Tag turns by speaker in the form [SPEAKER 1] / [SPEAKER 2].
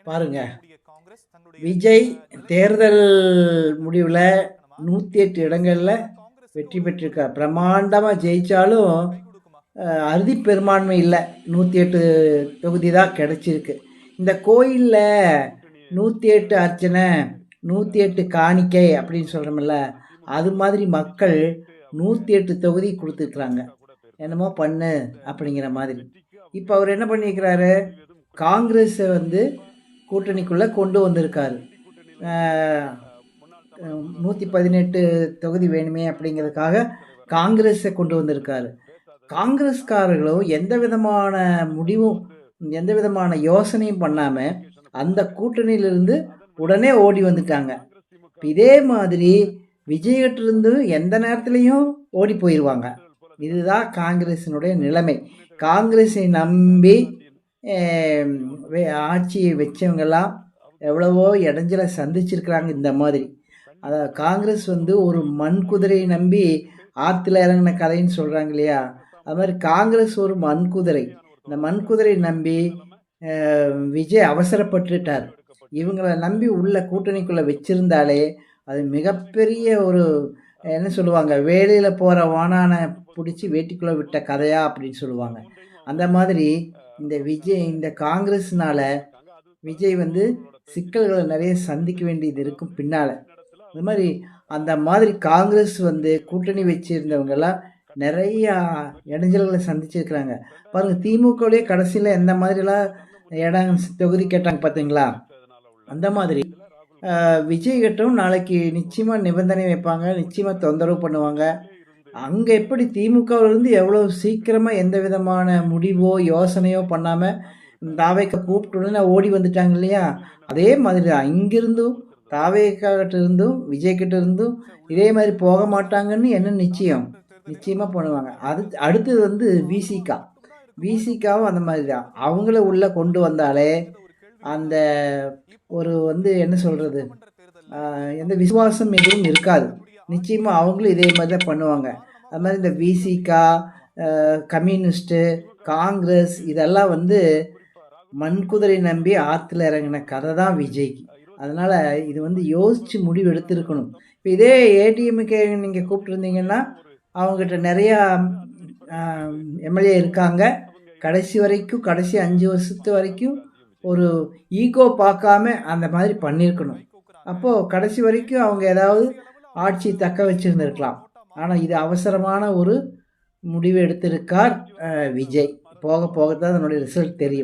[SPEAKER 1] பாருங்க, விஜய் தேர்தல் முடிவில் 108 இடங்களில் வெற்றி பெற்றிருக்கார். பிரம்மாண்டமாக ஜெயித்தாலும் அறுதி பெரும்பான்மை இல்லை, 108 தொகுதி தான் கிடச்சிருக்கு. இந்த கோயிலில் 108 அர்ச்சனை, 108 காணிக்கை அப்படின்னு சொல்கிறோம்ல, அது மாதிரி மக்கள் 108 தொகுதி கொடுத்துருக்குறாங்க. என்னமோ பண்ணு அப்படிங்கிற மாதிரி. இப்போ அவர் என்ன பண்ணியிருக்கிறாரு, காங்கிரஸை கூட்டணிக்குள்ளே கொண்டு வந்திருக்காரு. 118 தொகுதி வேணுமே அப்படிங்கிறதுக்காக காங்கிரஸை கொண்டு வந்திருக்காரு. காங்கிரஸ்காரர்களும் எந்த விதமான முடிவும், எந்த விதமான யோசனையும் பண்ணாமல் அந்த கூட்டணியிலிருந்து உடனே ஓடி வந்துட்டாங்க. இதே மாதிரி விஜய்கிட்டிருந்து எந்த நேரத்துலையும் ஓடி போயிடுவாங்க. இதுதான் காங்கிரஸினுடைய நிலைமை. காங்கிரஸை நம்பி ஆட்சியை வச்சவங்கெல்லாம் எவ்வளவோ இடைஞ்சலை சந்திச்சிருக்கிறாங்க. இந்த மாதிரி அதாவது காங்கிரஸ் ஒரு மண் குதிரையை நம்பி ஆற்றுல இறங்கின கதைன்னு சொல்கிறாங்க இல்லையா, அது மாதிரி காங்கிரஸ் ஒரு மண் குதிரை. இந்த மண் குதிரையை நம்பி விஜய் அவசரப்பட்டுட்டார். இவங்களை நம்பி உள்ள கூட்டணிக்குள்ளே வச்சிருந்தாலே அது மிகப்பெரிய ஒரு என்ன சொல்லுவாங்க, வேலையில் போகிற வானானை பிடிச்சி வேட்டிக்குள்ளே விட்ட கதையா அப்படின்னு சொல்லுவாங்க. அந்த மாதிரி இந்த காங்கிரஸ்னால விஜய் சிக்கல்களை நிறைய சந்திக்க வேண்டியது இருக்கும் பின்னால். அது மாதிரி அந்த மாதிரி காங்கிரஸ் கூட்டணி வச்சுருந்தவங்கெல்லாம் நிறையா இடைஞ்சல்களை சந்திச்சிருக்கிறாங்க. பாருங்கள், திமுகவிலே கடைசியில் எந்த மாதிரிலாம் இடம் தொகுதி கேட்டாங்க பார்த்தீங்களா? அந்த மாதிரி விஜய் கிட்டவும் நாளைக்கு நிச்சயமாக நிபந்தனை வைப்பாங்க, நிச்சயமாக தொந்தரவு பண்ணுவாங்க. அங்கே எப்படி திமுகவிலிருந்து எவ்வளோ சீக்கிரமாக எந்த விதமான முடிவோ யோசனையோ பண்ணாமல் தாவேக்கா கூப்பிட்டுடனே ஓடி வந்துட்டாங்க இல்லையா, அதே மாதிரி தான் இங்கிருந்தும் தாவேக்காகிட்ட இருந்தும் விஜய்கிட்ட இருந்தும் இதே மாதிரி போக மாட்டாங்கன்னு என்ன நிச்சயமாக பண்ணுவாங்க. அடுத்தது விசிகாவும் அந்த மாதிரி தான். அவங்கள உள்ளே கொண்டு வந்தாலே அந்த ஒரு என்ன சொல்கிறது, எந்த விசுவாசம் எதுவும் இருக்காது. நிச்சயமாக அவங்களும் இதே மாதிரி தான் பண்ணுவாங்க. அது மாதிரி இந்த விசிகா, கம்யூனிஸ்ட்டு, காங்கிரஸ் இதெல்லாம் மண்குதிரை நம்பி ஆற்றுல இறங்கின கதை தான் விஜய்க்கு. அதனால் இது யோசித்து முடிவு எடுத்திருக்கணும். இப்போ இதே ஏடிஎம்கே நீங்கள் கூப்பிட்டுருந்தீங்கன்னா அவங்ககிட்ட நிறையா எம்எல்ஏ இருக்காங்க. கடைசி 5 வருஷத்து வரைக்கும் ஒரு ஈகோ பார்க்காம அந்த மாதிரி பண்ணியிருக்கணும். அப்போது கடைசி வரைக்கும் அவங்க ஏதாவது ஆட்சி தக்க வச்சுருந்துருக்கலாம். ஆனால் இது அவசரமான ஒரு முடிவு எடுத்திருக்கார் விஜய். போக போகத்தான் அதனுடைய ரிசல்ட் தெரியும்.